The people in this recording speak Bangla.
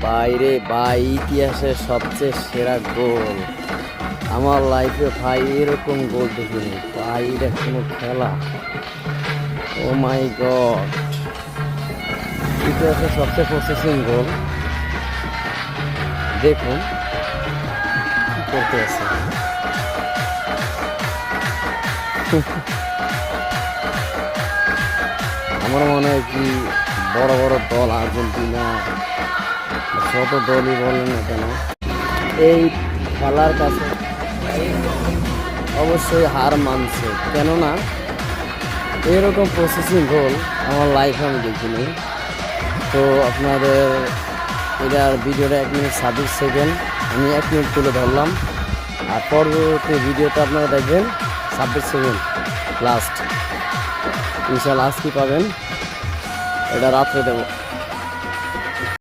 বাইরে ভাই ইতিহাসের সবচেয়ে সেরা গোল আমার লাইফে ভাই এরকম গোল দেখিনি ভাই এটা কোনো খেলা ও মাই গড ইতিহাসের সবচেয়ে প্রসেসিং গোল দেখুন কি করতে আছে আমার মনে হয় কি বড় বড় দল আর্জেন্টিনা যত দলই বলেন না কেন এই খেলার কাছে অবশ্যই হার মানছে কেননা এরকম প্রসেসিং গোল আমার লাইফে আমি দেখিনি তো আপনাদের এটার ভিডিওটা 1 মিনিট 26 সেকেন্ড আমি 1 মিনিট তুলে ধরলাম আর পরবর্তী ভিডিওটা আপনারা দেখবেন 26 সেকেন্ড লাস্ট ইনশাআল্লাহ আজকে পাবেন এটা রাত্রে দেবো।